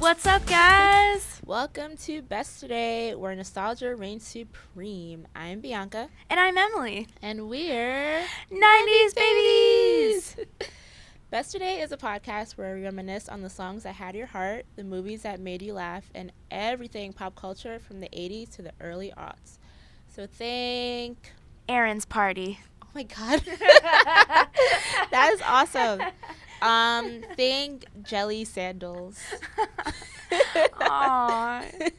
What's up, guys? Welcome to Besterday, where nostalgia reigns supreme. I'm Bianca. And I'm Emilee. And we're 90s babies! Besterday is a podcast where we reminisce on the songs that had your heart, the movies that made you laugh, and everything pop culture from the 80s to the early aughts. So think... Aaron's Party. Oh my god. That is awesome. Think jelly sandals. Aww.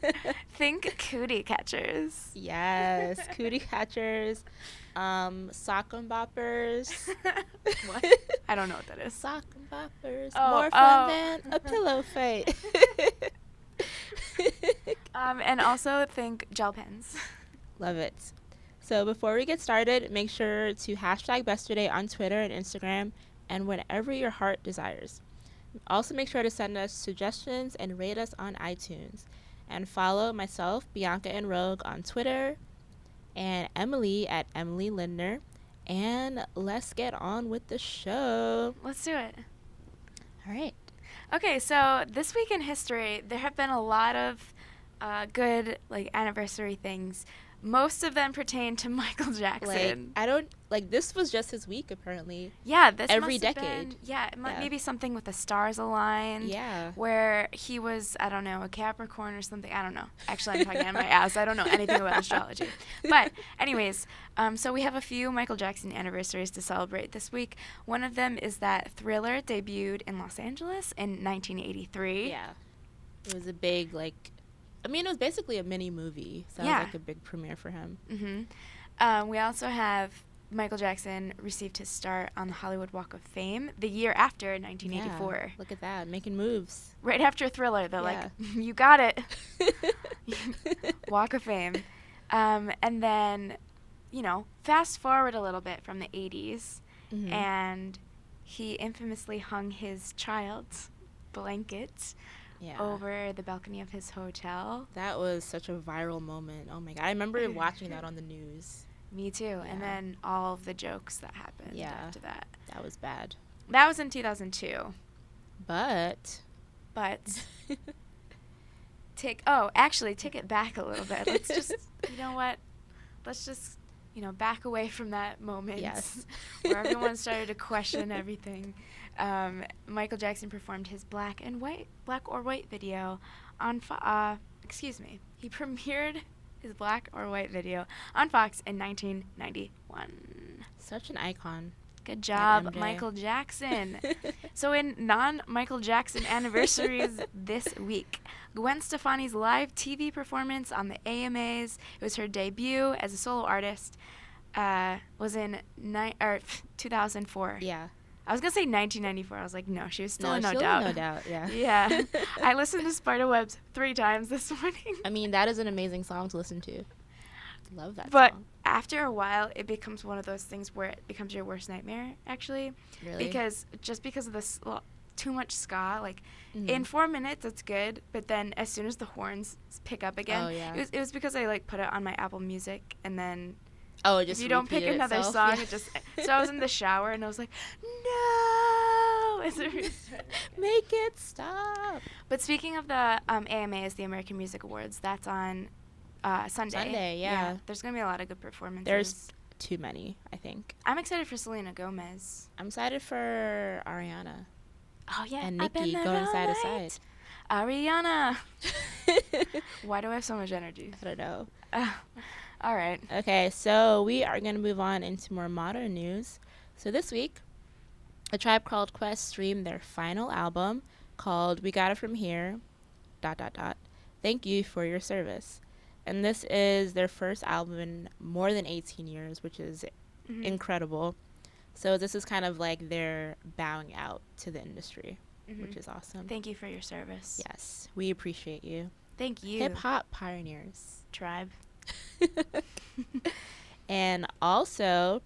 Think cootie catchers. Yes, cootie catchers. Sock and boppers. What? I don't know what that is. Sock and boppers. Oh, More fun than a pillow fight. And also think gel pens. Love it. So before we get started, make sure to hashtag Besterday on Twitter and Instagram and whenever your heart desires. Also make sure to send us suggestions and rate us on iTunes. And follow myself, Bianca and Rogue on Twitter, and Emilee at Emilee Lindner. And let's get on with the show. Let's do it. All right. Okay, so this week in history, there have been a lot of good anniversary things. Most of them pertain to Michael Jackson. This was just his week, apparently. Yeah, this every must have decade. Been, yeah, maybe something with the stars aligned. Yeah. Where he was, I don't know, a Capricorn or something. I don't know. Actually, I'm talking out of my ass. I don't know anything about astrology. But anyways, so we have a few Michael Jackson anniversaries to celebrate this week. One of them is that Thriller debuted in Los Angeles in 1983. Yeah. It was a big, it was basically a mini movie. So yeah. It was like a big premiere for him. Mm-hmm. We also have Michael Jackson received his start on the Hollywood Walk of Fame the year after, 1984. Yeah, look at that, making moves. Right after Thriller, they're like, you got it. Walk of Fame. And then, fast forward a little bit from the 80s, and he infamously hung his child's blanket over the balcony of his hotel. That was such a viral moment. Oh my god, I remember watching that on the news. Me too. Yeah. And then all of the jokes that happened after that. That was bad. That was in 2002. But take it back a little bit. Let's just, you know what? Let's just, back away from that moment. Yes. Where everyone started to question everything. Michael Jackson performed his black or white video on he premiered his black or white video on Fox in 1991. Such an icon. Good job, Michael Jackson. So in non-Michael Jackson anniversaries this week, Gwen Stefani's live TV performance on the AMAs, it was her debut as a solo artist, was in 2004. Yeah. I was going to say 1994. I was like, no, she was still in No Doubt. Doubt. No Doubt, yeah. Yeah. I listened to Spiderwebs 3 times this morning. I mean, that is an amazing song to listen to. Love that song. But after a while, it becomes one of those things where it becomes your worst nightmare, actually. Really? Because of this too much ska. In 4 minutes, it's good. But then as soon as the horns pick up again, it was because I, put it on my Apple Music and then... Oh, just if you don't pick another song, it just... So I was in the shower, and I was like, no! As it make it stop. But speaking of the AMAs, the American Music Awards, that's on Sunday. Sunday, yeah. There's going to be a lot of good performances. There's too many, I think. I'm excited for Selena Gomez. I'm excited for Ariana. Oh, yeah. And Nicki going side to side. Ariana! Why do I have so much energy? I don't know. All right. Okay, so we are going to move on into more modern news. So this week, A Tribe Called Quest streamed their final album called We Got It From Here, ... Thank You for Your Service. And this is their first album in more than 18 years, which is incredible. So this is kind of like their bowing out to the industry, which is awesome. Thank you for your service. Yes, we appreciate you. Thank you. Hip-hop pioneers. Tribe. And also,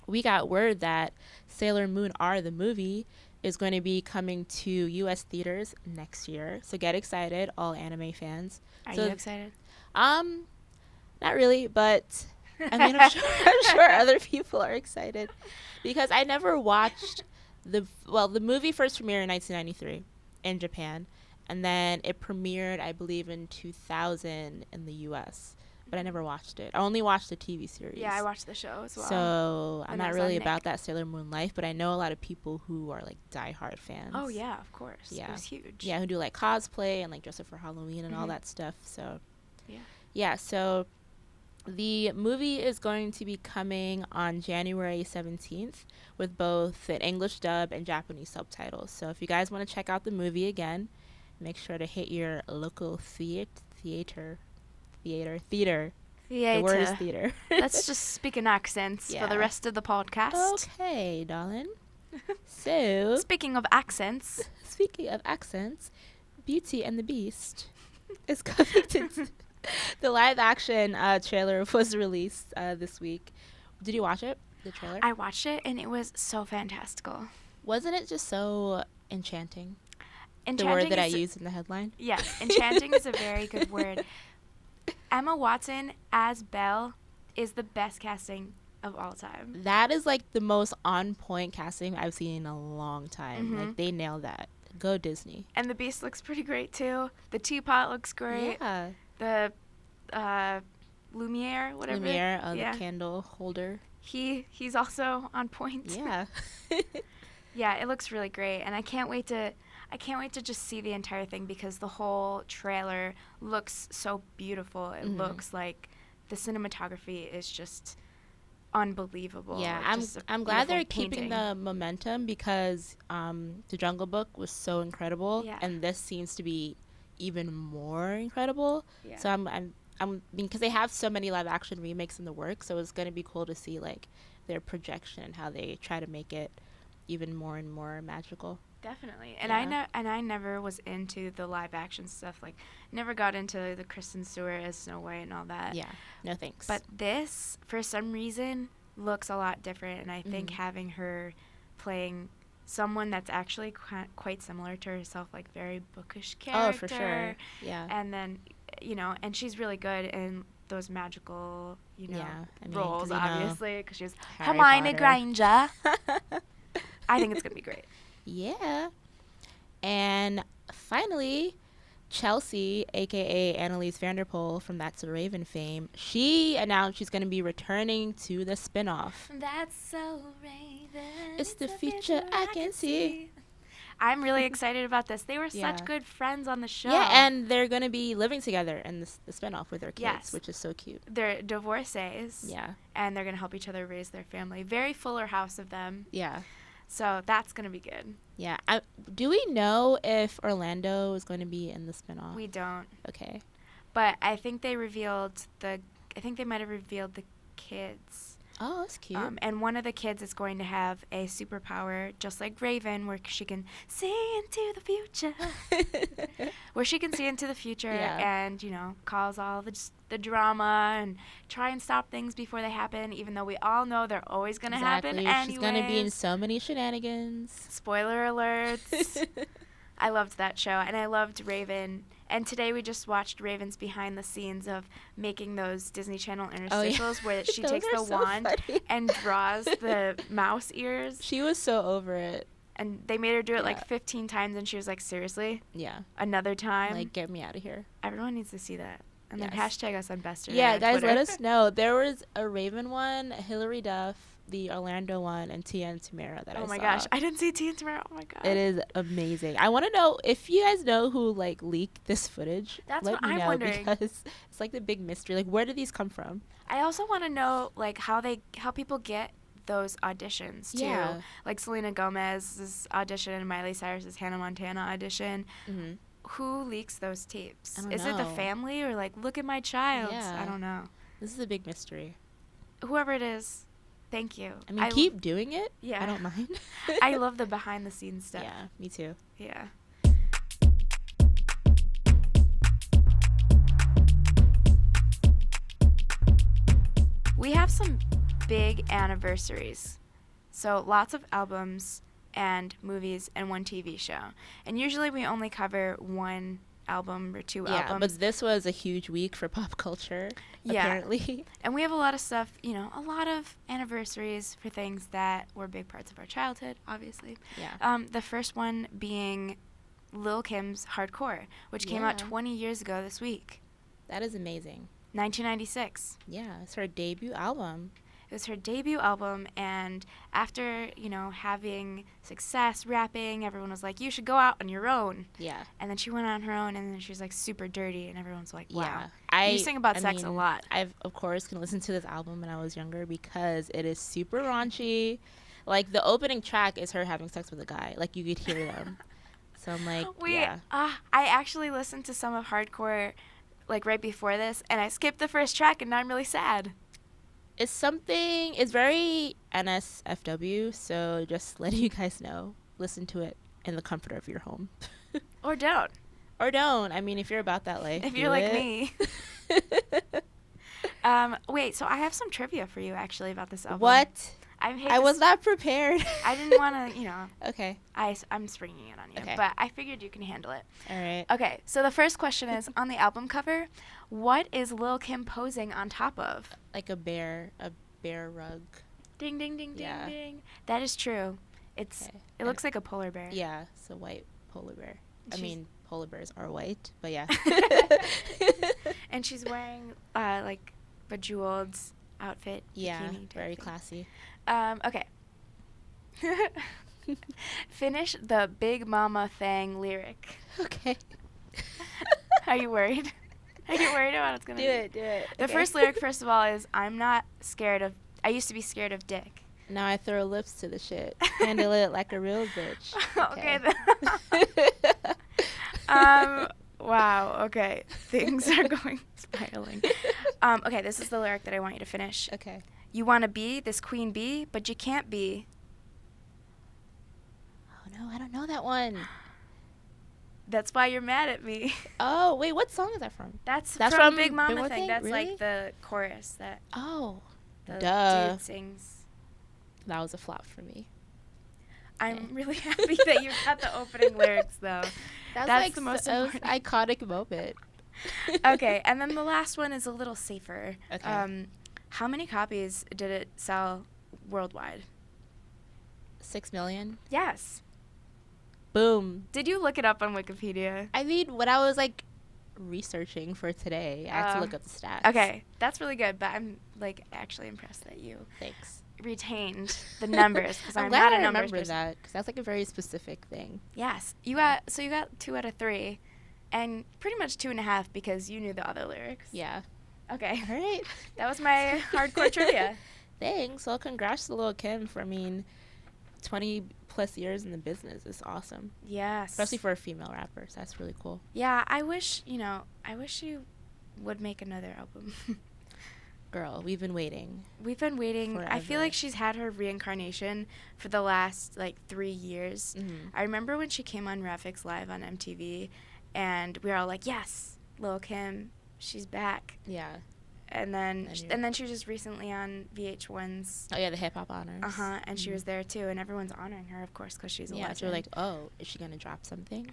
we got word that Sailor Moon R, the movie, is going to be coming to U.S. theaters next year. So get excited, all anime fans. Are you excited? Not really, but I mean, I'm sure other people are excited because I never watched the movie first premiered in 1993 in Japan. And then it premiered, I believe, in 2000 in the U.S., but I never watched it. I only watched the TV series. Yeah, I watched the show as well. So I'm when it not was really on about Nick. that Sailor Moon life, but I know a lot of people who are like diehard fans. Oh yeah, of course. Yeah. It was huge. Yeah, who do like cosplay and like dress up for Halloween and all Mhm. that stuff. So Yeah. yeah, so the movie is going to be coming on January 17th with both an English dub and Japanese subtitles. So if you guys want to check out the movie again, make sure to hit your local theater. The word is theater. Let's just speak in accents for the Yeah. rest of the podcast. Okay, darling. So, Speaking of accents, speaking of accents, Beauty and the Beast is coming to the live action trailer was released this week. Did you watch it? The trailer? I watched it and it was so fantastical. Wasn't it just so enchanting? Enchanting The word that I is- used in the headline? Yes, enchanting is a very good word. Emma Watson as Belle is the best casting of all time. That is like the most on point casting I've seen in a long time. Mhm. Like they nailed that. Go Disney. And the Beast looks pretty great too. The teapot looks great. Yeah. The Lumiere, whatever. Lumiere, yeah. the candle holder. He's also on point. Yeah. Yeah, it looks really great, and I can't wait to just see the entire thing because the whole trailer looks so beautiful. It Mhm. looks like the cinematography is just unbelievable. Yeah, Like, just a I'm glad they're beautiful keeping painting. the momentum because the Jungle Book was so incredible, Yeah. and this seems to be even more incredible. Yeah. So I'm because they have so many live action remakes in the works, so it's gonna be cool to see like their projection and how they try to make it even more and more magical. Definitely. And Yeah. I never was into the live action stuff. Like, never got into the Kristen Stewart as Snow White and all that. Yeah, no thanks. But this, for some reason, looks a lot different. And I think Mhm. having her playing someone that's actually quite similar to herself, like very bookish character. oh, for sure. Yeah. And then, and she's really good in those magical, Yeah, I mean, 'cause roles, you know, obviously, because she's Harry Hermione Potter. Granger. I think it's going to be great. Yeah. And finally, Chelsea, aka Annalise Vanderpool from That's a Raven fame, she announced she's going to be returning to the spin-off. That's so Raven. It's the future I can see. I'm really excited about this. They were Yeah. such good friends on the show. Yeah, and they're going to be living together in the spin-off with their kids, Yes. which is so cute. They're divorcees. Yeah. And they're going to help each other raise their family. Very Fuller House of them. Yeah. So that's going to be good. Yeah. Do we know if Orlando is going to be in the spin-off? We don't. Okay. But I think they might have revealed the kids. Oh, that's cute. And one of the kids is going to have a superpower, just like Raven, where she can see into the future. Where she can see into the future Yeah. and, cause all the drama and try and stop things before they happen, even though we all know they're always going to happen anyway. She's going to be in so many shenanigans. Spoiler alerts. I loved that show, and I loved Raven. And today we just watched Raven's behind the scenes of making those Disney Channel interstitials where she Those takes are the so wand funny. and draws the mouse ears. She was so over it. And they made her do it Yeah. like 15 times, and she was like, seriously? Yeah. Another time? Like, get me out of here. Everyone needs to see that. And then Yes. hashtag us on Besterday. Yeah, on guys, Twitter. let us know. There was a Raven one, a Hillary Duff, the Orlando one, and Tia and Tamara that I saw. Oh my gosh, I didn't see Tia and Tamara. Oh my god. It is amazing. I want to know if you guys know who like leaked this footage. That's let what me I'm know wondering. because it's like the big mystery. Like, where did these come from? I also want to know like how people get those auditions too. Yeah. Like Selena Gomez's audition and Miley Cyrus's Hannah Montana audition. Mm-hmm. Who leaks those tapes? I don't Is it the know. family or like look at my child? Yeah. I don't know. This is a big mystery. Whoever it is, thank you. I mean, keep doing it. Yeah. I don't mind. I love the behind the scenes stuff. Yeah, me too. Yeah. We have some big anniversaries. So lots of albums and movies and one TV show. And usually we only cover one album or two Yeah, albums. but this was a huge week for pop culture, Yeah. apparently. And we have a lot of stuff, a lot of anniversaries for things that were big parts of our childhood, obviously. Yeah. The first one being Lil Kim's Hardcore, which came out 20 years ago this week. That is amazing. 1996. Yeah, it's her debut album. It was her debut album, and after, having success rapping, everyone was like, you should go out on your own. Yeah. And then she went on her own, and then she was, like, super dirty, and everyone's like, wow. Yeah. You sing about sex a lot. I've, of course, can listen to this album when I was younger because it is super raunchy. Like, the opening track is her having sex with a guy. Like, you could hear them. So I'm like, yeah. I actually listened to some of Hardcore, like, right before this, and I skipped the first track, and now I'm really sad. It's very NSFW, so just letting you guys know, listen to it in the comfort of your home. Or don't. Or don't. I mean, if you're about that life. If you're like me. Wait, so I have some trivia for you, actually, about this album. What? I was not prepared. I didn't want to, Okay. I'm springing it on you, Okay. but I figured you can handle it. All right. Okay, so the first question is, on the album cover, what is Lil Kim posing on top of? Like a bear rug. Ding, ding, ding, Yeah. ding, ding. That is true. It looks like a polar bear. Yeah, it's a white polar bear. I mean, polar bears are white, but yeah. And she's wearing, like, bejeweled outfit. Yeah, bikini very thing. classy. Okay. Finish the Big Mama Thang lyric. Okay. Are you worried? Are you worried about what's going to Do it. The first lyric, first of all, is I used to be scared of dick. Now I throw lips to the shit. Handle it like a real bitch. Okay. Wow. Okay. Things are going spiraling. Okay, this is the lyric that I want you to finish. Okay. You want to be this queen bee, but you can't be. Oh, no, I don't know that one. That's why you're mad at me. Oh, wait, what song is that from? That's from Big Mama Thang. That's really? like the chorus that Duh. dude sings. That was a flop for me. I'm really happy that you got the opening lyrics, though. That's like the most iconic moment. Okay, and then the last one is a little safer. Okay. How many copies did it sell worldwide? 6 million? Yes. Boom. Did you look it up on Wikipedia? I mean, when I was, like, researching for today, I had to look up the stats. Okay, that's really good, but I'm, like, actually impressed that you Thanks. retained the numbers, because I'm glad not a I numbers remember person. that, because that's, like, a very specific thing. Yes. You got 2 out of 3, and pretty much 2.5 because you knew the other lyrics. Yeah. Okay. All right. That was my hardcore trivia. Thanks. Well, congrats to Lil Kim for, 20 plus years in the business is awesome. Yes. Especially for a female rapper. So that's really cool. Yeah, I wish you would make another album. Girl, we've been waiting. We've been waiting. Forever. I feel like she's had her reincarnation for the last, 3 years. Mm-hmm. I remember when she came on Graphics Live on MTV, and we were all like, yes, Lil Kim, she's back. Yeah. And then she was just recently on VH1's. Oh, yeah, the Hip Hop Honors. Uh-huh, and she was there, too, and everyone's honoring her, of course, because she's a legend. Yeah, so we're like, oh, is she going to drop something?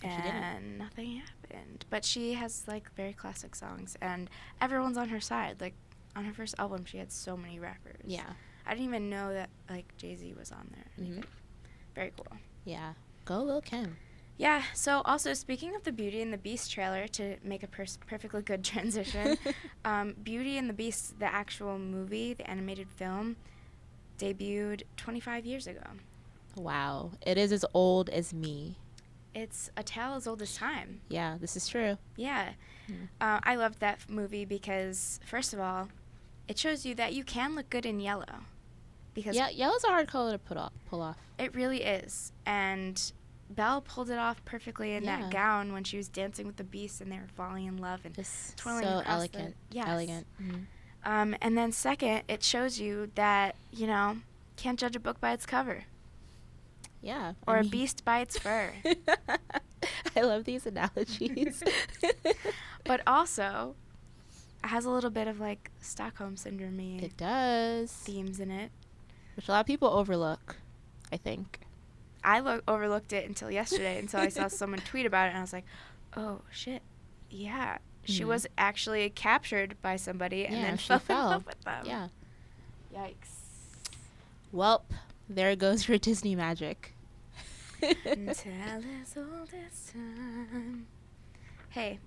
And nothing happened. But she has, very classic songs, and everyone's on her side. Like, on her first album, she had so many rappers. Yeah. I didn't even know that, Jay-Z was on there. Mm-hmm. Very cool. Yeah. Go Lil Kim. Yeah, so also, speaking of the Beauty and the Beast trailer, to make a perfectly good transition, Beauty and the Beast, the actual movie, the animated film, debuted 25 years ago. Wow. It is as old as me. It's a tale as old as time. Yeah, this is true. Yeah. I loved that movie because, first of all, it shows you that you can look good in yellow. Because yellow's a hard color to pull off. It really is. And Belle pulled it off perfectly in that gown when she was dancing with the Beast and they were falling in love and just twirling so across elegant. Yes. Elegant. Mm-hmm. And then second, it shows you that, can't judge a book by its cover. Yeah. Or a beast by its fur. I love these analogies. But also, it has a little bit of, Stockholm Syndrome-y It does. themes in it. Which a lot of people overlook, I think. I overlooked it until yesterday, until I saw someone tweet about it, and I was like, oh, shit, yeah. She was actually captured by somebody and then fell in love with them. Yeah. Yikes. Welp, there goes your Disney magic. Tell us all this time. Hey,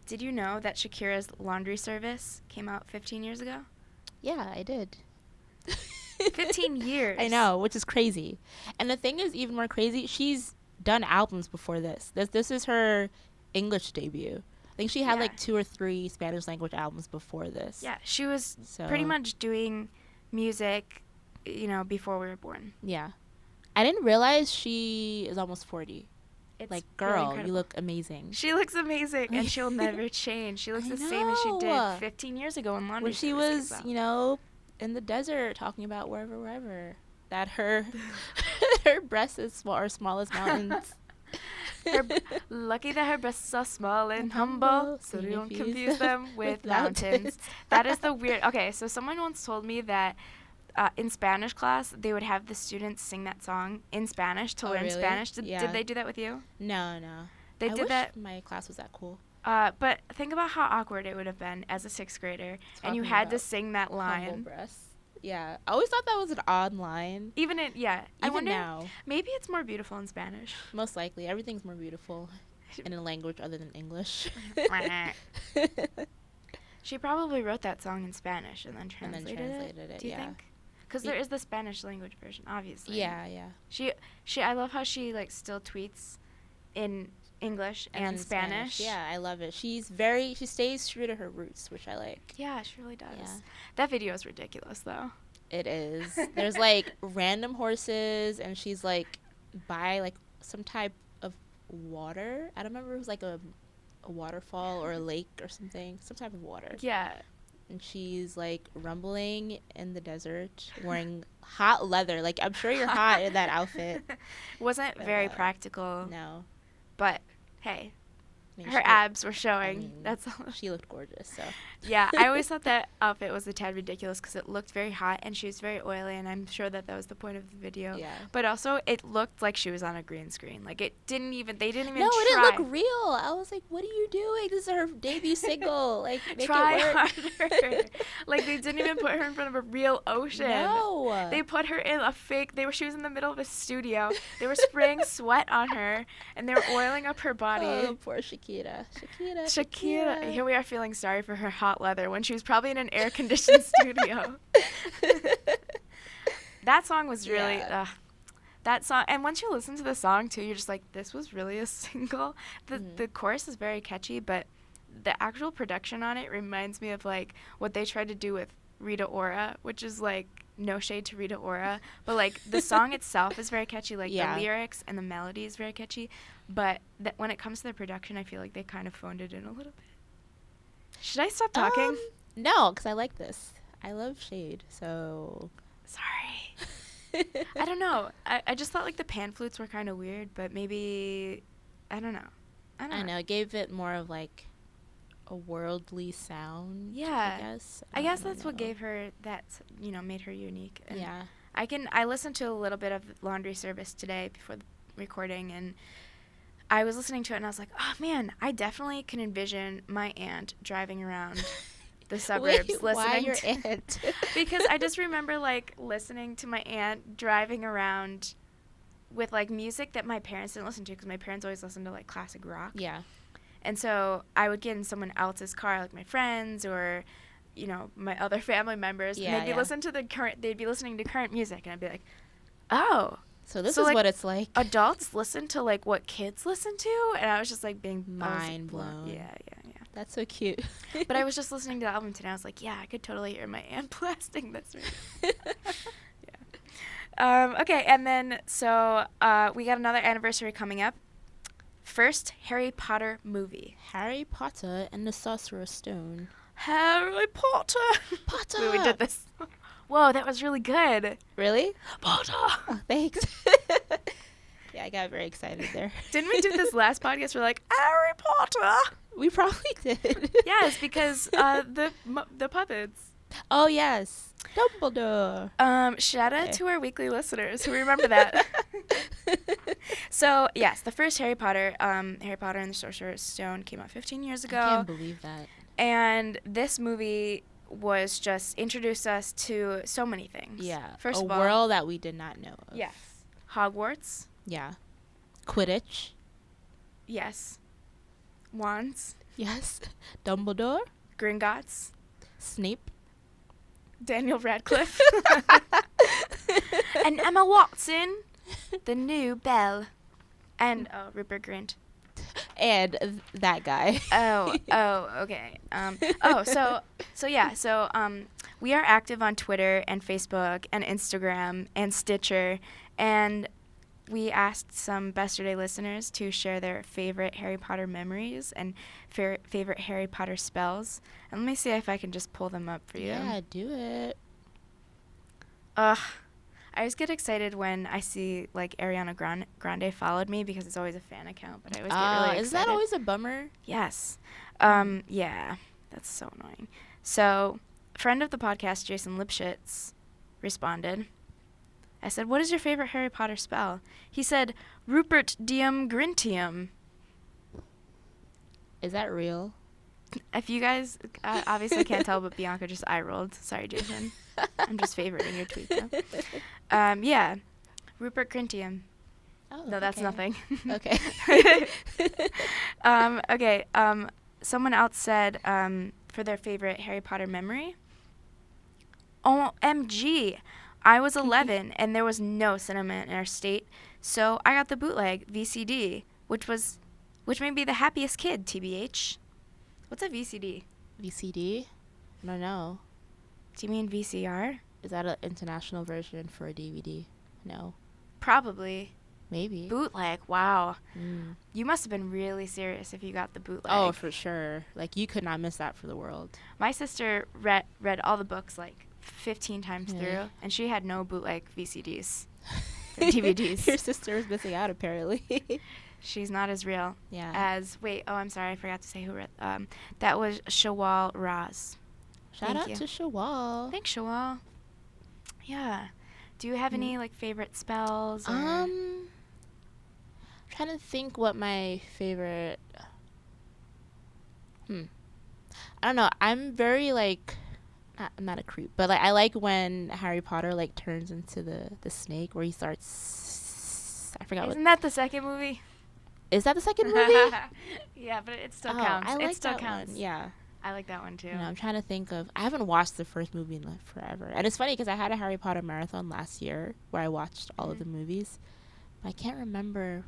did you know that Shakira's laundry service came out 15 years ago? Yeah, I did. 15 years. I know, which is crazy. And the thing is even more crazy, she's done albums before this. This is her English debut. I think she had like 2 or 3 Spanish language albums before this. Yeah, she was pretty much doing music, before we were born. Yeah. I didn't realize she is almost 40. It's like, girl, really you look amazing. She looks amazing, and she'll never change. She looks the same as she did 15 years ago in laundry. When she was, in the desert talking about wherever, that her her breasts are small as mountains. Lucky that her breasts are small and humble, so you don't confuse them with mountains. That is the weird. Okay, so someone once told me that in Spanish class they would have the students sing that song in Spanish to learn Spanish. Did they do that with you? No. They did that. My class was that cool. But think about how awkward it would have been as a 6th grader, and you had to sing that line. Humble breasts. Yeah, I always thought that was an odd line. Even I wonder, now. Maybe it's more beautiful in Spanish. Most likely, everything's more beautiful in a language other than English. She probably wrote that song in Spanish and then translated it. Do you think? Because there is the Spanish language version, obviously. Yeah. She. I love how she still tweets in English and Spanish. Yeah, I love it. She stays true to her roots, which I like. Yeah, she really does. Yeah. That video is ridiculous, though. It is. There's random horses, and she's by some type of water. I don't remember if it was a waterfall or a lake or something. Some type of water. Yeah. And she's rumbling in the desert, wearing hot leather. I'm sure you're hot in that outfit. Wasn't very practical. No. But hey, her abs were showing. That's all. She looked gorgeous. So. Yeah, I always thought that outfit was a tad ridiculous because it looked very hot and she was very oily, and I'm sure that was the point of the video. Yeah. But also, it looked like she was on a green screen. They didn't even No, try. it didn't look real. I was like, what are you doing? This is her debut single. Make try it work. harder. They didn't even put her in front of a real ocean. No. They put her in a fake. She was in the middle of a studio. They were spraying sweat on her, and they were oiling up her body. Oh, poor Shakira. Here we are feeling sorry for her hot leather when she was probably in an air-conditioned studio. That song was really... that song... And once you listen to the song, too, you're just like, this was really a single. The chorus is very catchy, but the actual production on it reminds me of, what they tried to do with Rita Ora, which is, no shade to Rita Ora, but, the song itself is very catchy. The lyrics and the melody is very catchy. But when it comes to the production, I feel like they kind of phoned it in a little bit. Should I stop talking? No, because I like this. I love shade, so... Sorry. I don't know. I just thought, the pan flutes were kind of weird, but maybe... I don't know. I know. It gave it more of, a worldly sound, yeah. I guess. I guess that's what gave her that, made her unique. And yeah. I listened to a little bit of Laundry Service today before the recording, and I was listening to it, and I was like, oh, man, I definitely can envision my aunt driving around the suburbs listening why your to aunt? Because I just remember, listening to my aunt driving around with, music that my parents didn't listen to, because my parents always listened to, classic rock. Yeah. And so I would get in someone else's car, my friends or, my other family members, and they'd be listening to current music, and I'd be like, oh. So this is what it's like. Adults listen to, what kids listen to? And I was just, being... mind blown. Yeah. That's so cute. But I was just listening to the album today. I was like, yeah, I could totally hear my aunt blasting this right now. Okay, and then, so we got another anniversary coming up. First Harry Potter movie. Harry Potter and the Sorcerer's Stone. Harry Potter. Potter. We did this. Whoa, that was really good. Really? Potter. Oh, thanks. Yeah, I got very excited there. Didn't we do this last podcast? We're like, Harry Potter. We probably did. Yes, because the puppets. Oh, yes. Dumbledore. Shout out to our weekly listeners who remember that. So, yes, the first Harry Potter and the Sorcerer's Stone came out 15 years ago. I can't believe that. And this movie was just introduced us to so many things. Yeah. First of all, a world that we did not know of. Yes. Hogwarts. Yeah. Quidditch. Yes. Wands. Yes. Dumbledore. Gringotts. Snape. Daniel Radcliffe. And Emma Watson. The new Belle. And Rupert Grint. And that guy. Okay. We are active on Twitter and Facebook and Instagram and Stitcher, and we asked some Besterday listeners to share their favorite Harry Potter memories and favorite Harry Potter spells. And let me see if I can just pull them up for you. Yeah, do it. I always get excited when I see like Ariana Grande followed me because it's always a fan account, but I always get really excited. Is that always a bummer? Yes. Yeah, that's so annoying. So, friend of the podcast, Jason Lipschitz, responded. I said, "What is your favorite Harry Potter spell?" He said, "Rupert Diem Grintium." Is that real? If you guys obviously can't tell, but Bianca just eye rolled. Sorry, Jason. I'm just favoriting your tweet, though. Yeah, Rupert Grintium. Oh, no, that's nothing. Okay. Okay. Someone else said for their favorite Harry Potter memory. OMG. I was 11 and there was no cinema in our state, so I got the bootleg VCD, which made me the happiest kid, TBH. What's a VCD? VCD? I don't know. Do you mean VCR? Is that an international version for a DVD? No. Probably. Maybe. Bootleg. Wow. You must have been really serious if you got the bootleg. Oh, for sure. Like, you could not miss that for the world. My sister read all the books like 15 times through, and she had no bootleg VCDs or DVDs. Your sister was missing out, apparently. She's not as real as... Wait, I'm sorry. I forgot to say who read... that was Shawal Raz. Shout out to Shawal. Thanks, Shawal. Yeah. Do you have any, like, favorite spells? Or? I'm trying to think what my favorite... I don't know. I'm very, like... I'm not a creep, but, like, I like when Harry Potter, like, turns into the snake where he starts... I forgot Isn't that the second movie? Is that the second movie? Yeah, but it still counts. I like it still that counts. one. Yeah. I like that one, too. You know, I'm trying to think of... I haven't watched the first movie in forever. And it's funny because I had a Harry Potter marathon last year where I watched all of the movies. But I can't remember...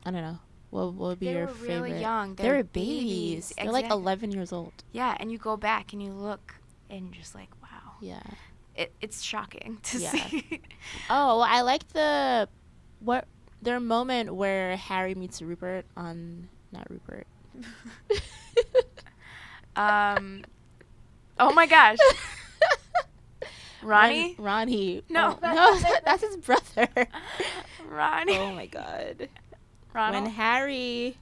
I don't know. What would be your favorite? They were really young. They were babies. They're like 11 years old. Yeah, and you go back and you look and you're just like, wow. Yeah. It's shocking to see. Oh, I like their moment where Harry meets Rupert on... Not Rupert. Oh my gosh. Ronnie? Ronnie. No. That's his brother. Ronnie. Oh my god. Ronald? When Harry...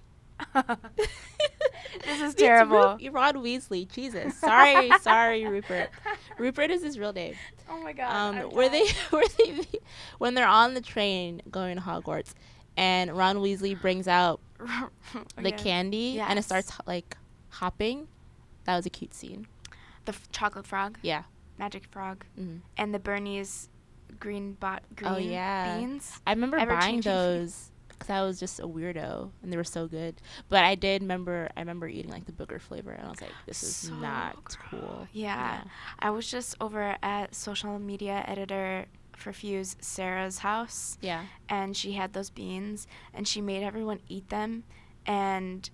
This is terrible. Ron Weasley. Jesus. Sorry, Rupert. Rupert is his real name. Oh my god. When they're on the train going to Hogwarts, and Ron Weasley brings out the candy, and it starts like hopping. That was a cute scene. The chocolate frog. Yeah. Magic frog. And the Bernie's green beans. I remember buying those because I was just a weirdo, and they were so good. But I remember eating like the booger flavor, and I was like, this is so not cool. Yeah. I was just over at social media editor for Fuse Sarah's house. Yeah. And she had those beans, and she made everyone eat them, and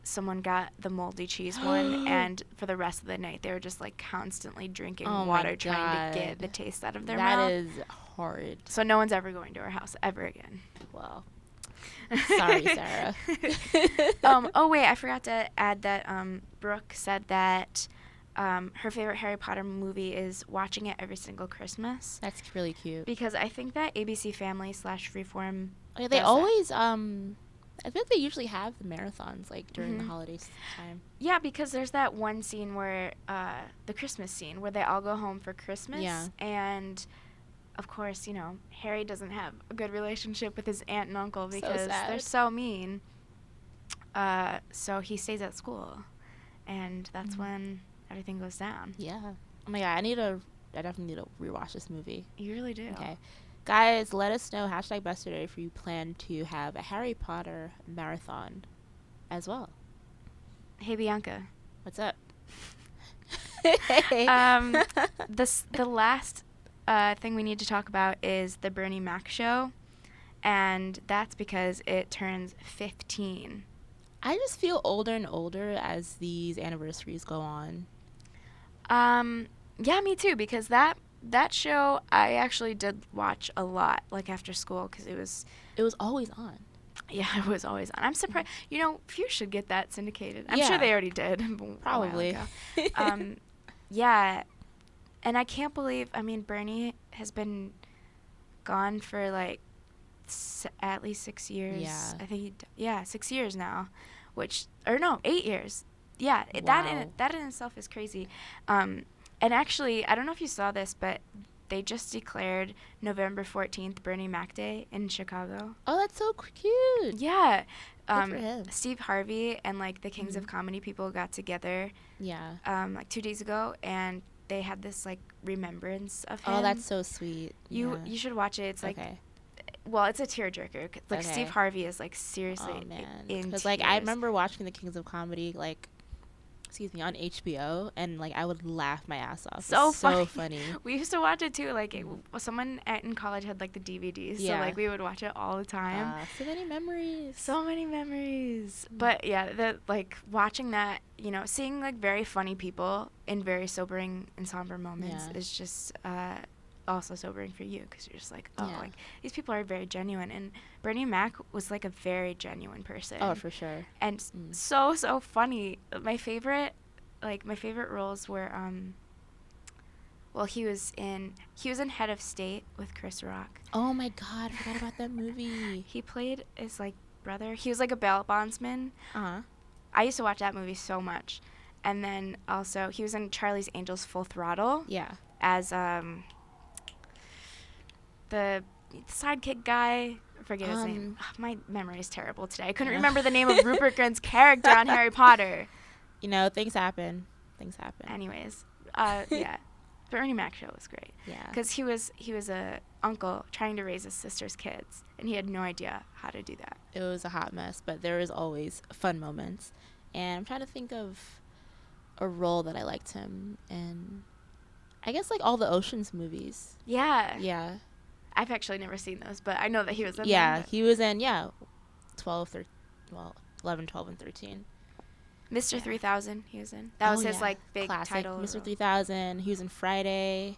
someone got the moldy cheese one, and for the rest of the night they were just like constantly drinking water trying to get the taste out of their mouth. That is horrid. So no one's ever going to our house ever again. Well, sorry, Sarah. Oh wait, I forgot to add that Brooke said that her favorite Harry Potter movie is watching it every single Christmas. That's really cute. Because I think that ABC Family / Freeform. Oh, yeah, they always I think they usually have the marathons like during the holidays time. Yeah, because there's that one scene where the Christmas scene where they all go home for Christmas. Yeah. And of course, you know, Harry doesn't have a good relationship with his aunt and uncle because they're so mean. So he stays at school, and that's when everything goes down. Yeah. Oh my god, I definitely need to rewatch this movie. You really do. Okay. Guys, let us know, #Besterday, if you plan to have a Harry Potter marathon as well. Hey, Bianca. What's up? The last thing we need to talk about is the Bernie Mac show, and that's because it turns 15. I just feel older and older as these anniversaries go on. Yeah, me too, because that show I actually did watch a lot, like after school, because it was always on. Yeah, it was always on. I'm surprised. Fuse should get that syndicated. I'm sure they already did. Probably. Yeah, and I can't believe. Bernie has been gone for like at least 6 years. Yeah. I think 6 years now, 8 years. Yeah, Wow. that in itself is crazy. And actually, I don't know if you saw this, but they just declared November 14th Bernie Mac Day in Chicago. Oh, that's so cute. Yeah. Good for him. Steve Harvey and like the Kings of Comedy people got together. Yeah. Like 2 days ago, and they had this like remembrance of him. Oh, that's so sweet. You should watch it. It's like, well, it's a tearjerker. Like Steve Harvey is like seriously in because like I remember watching the Kings of Comedy on HBO, and like I would laugh my ass off. So funny. We used to watch it too. Like someone in college had like the DVDs, so like we would watch it all the time. So many memories. But yeah, like watching that, seeing like very funny people in very sobering and somber moments is just also sobering for you, because you're just like, like these people are very genuine, and Bernie Mac was like a very genuine person. Oh, for sure. And so funny. My favorite roles were he was in Head of State with Chris Rock. Oh my God, I forgot about that movie. He played his like brother. He was like a bail bondsman. I used to watch that movie so much. And then also he was in Charlie's Angels Full Throttle. Yeah. As the sidekick guy. I forget his name. My memory is terrible today. I couldn't remember the name of Rupert Grint's character on Harry Potter. Things happen. Anyways, yeah. Bernie Mac show was great. Yeah. Because he was a uncle trying to raise his sister's kids, and he had no idea how to do that. It was a hot mess, but there was always fun moments. And I'm trying to think of a role that I liked him in. I guess like all the Ocean's movies. Yeah. Yeah. I've actually never seen those, but I know that he was in them. Yeah, he was in 11, 12, and 13. Mr. 3000 he was in. That was his like big classic title. Mr. 3000. He was in Friday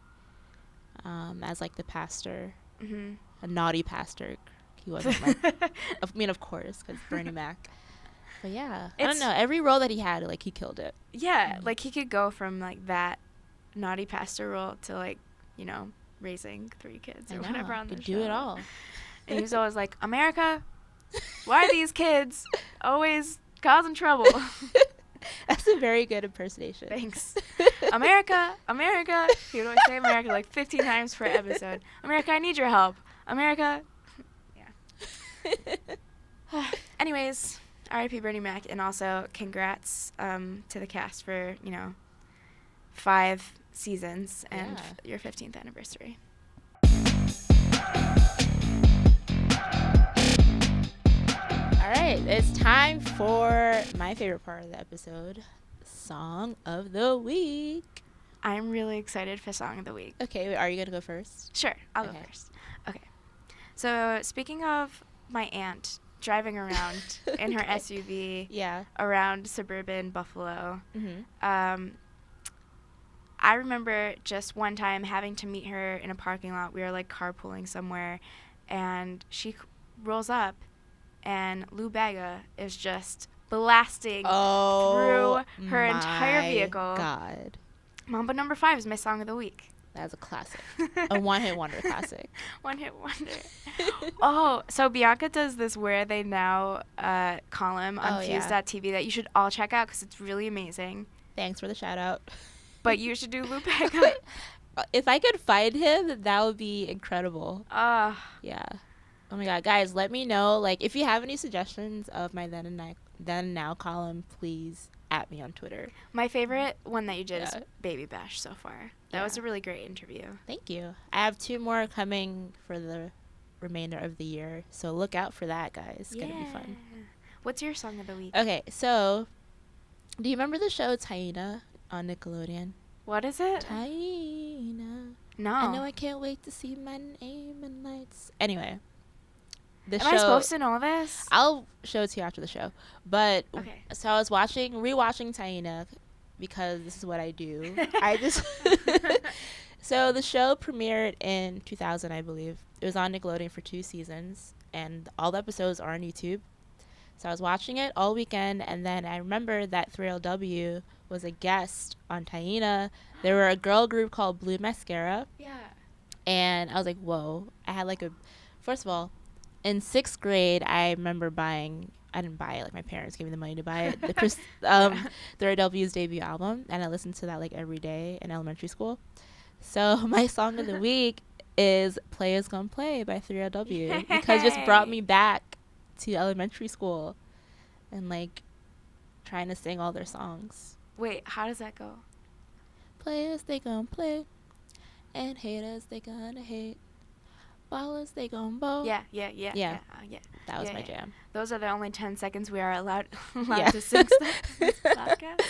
as like the pastor. A naughty pastor. He wasn't like of course, because Bernie Mac. But yeah, I don't know, every role that he had, like he killed it. Yeah, like he could go from like that naughty pastor role to like, raising 3 kids or whatever on the show. Do it all. And he was always like, America, why are these kids always causing trouble? That's a very good impersonation. Thanks. America. He would always say America like 15 times per episode. America, I need your help. America. Yeah. Anyways, R.I.P. Bernie Mac, and also congrats to the cast for 5 seasons and your 15th anniversary. All right, it's time for my favorite part of the episode, Song of the Week. I'm really excited for Song of the Week. Okay, are you going to go first? Sure, I'll go first. Okay. So, speaking of my aunt driving around in her SUV around suburban Buffalo, I remember just one time having to meet her in a parking lot. We were like carpooling somewhere, and she rolls up, and Lou Bega is just blasting through her entire vehicle. God. Mambo Number 5 is my Song of the Week. That's a classic. A one-hit wonder classic. One-hit wonder. So Bianca does this Where They Now column on FuseTV that you should all check out, because it's really amazing. Thanks for the shout-out. But you should do Lou Bega. If I could find him, that would be incredible. Yeah. Oh my god, guys, let me know. Like, if you have any suggestions of my then and now column, please at me on Twitter. My favorite one that you did is Yeah. Baby Bash so far. That was a really great interview. Thank you. I have 2 more coming for the remainder of the year, so look out for that, guys. It's gonna be fun. What's your song of the week? Okay, so do you remember the show Taina on Nickelodeon? What is it? Taina. No. I know I can't wait to see my name in lights. Anyway. Am I supposed to know this? I'll show it to you after the show. But okay. So I was rewatching Taina because this is what I do. I just So the show premiered in 2000, I believe. It was on Nickelodeon for 2 seasons, and all the episodes are on YouTube. So I was watching it all weekend, and then I remember that 3LW was a guest on Taina. There were a girl group called Blue Mascara. Yeah. And I was like, whoa. I had like first of all, in 6th grade, I remember I didn't buy it, like my parents gave me the money to buy it, the 3LW's debut album, and I listened to that like every day in elementary school. So my song of the week is Players Gonna Play by 3LW because it just brought me back to elementary school and like trying to sing all their songs. Wait, how does that go? Players, they gonna play, and haters, they gonna hate. Ballers, they gonna bowl. Yeah. That was my jam. Those are the only 10 seconds we are allowed to sing stuff in this podcast.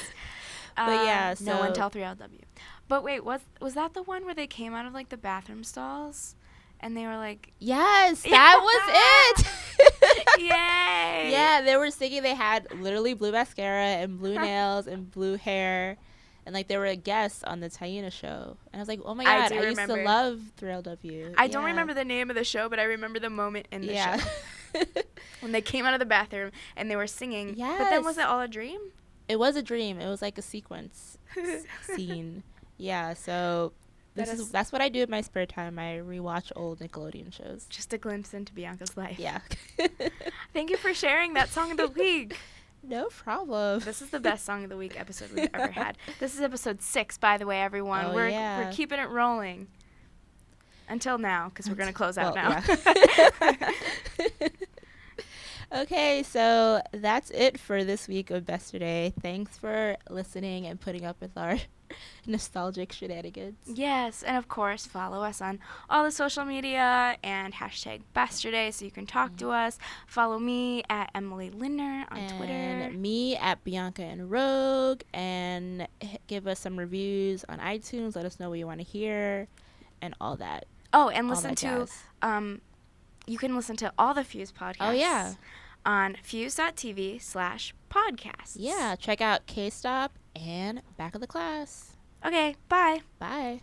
But yeah, so no one tell 3LW. But wait, was that the one where they came out of like the bathroom stalls and they were like, yes, that was it. Yay! Yeah, they were singing. They had literally blue mascara and blue nails and blue hair. And, like, they were a guest on the Taina show. And I was like, oh, my God, I used to love 3LW. I don't remember the name of the show, but I remember the moment in the show. When they came out of the bathroom and they were singing. Yes. But then was it all a dream? It was a dream. It was, like, a sequence scene. Yeah, so that's what I do in my spare time. I rewatch old Nickelodeon shows. Just a glimpse into Bianca's life. Yeah. Thank you for sharing that song of the week. No problem. This is the best song of the week episode we've ever had. This is episode 6, by the way, everyone. We're keeping it rolling until now because we're going to close out now. Yeah. Okay, so that's it for this week of Besterday. Thanks for listening and putting up with our nostalgic shenanigans. Yes, and of course, follow us on all the social media and #Besterday so you can talk to us. Follow me at Emilee Lindner on Twitter. And me at Bianca and Rogue. And give us some reviews on iTunes. Let us know what you want to hear and all that. Oh, and listen to, you can listen to all the Fuse podcasts. Oh, yeah. On fuse.tv/podcast. Yeah, check out K-Stop and Back of the Class. Okay, bye. Bye.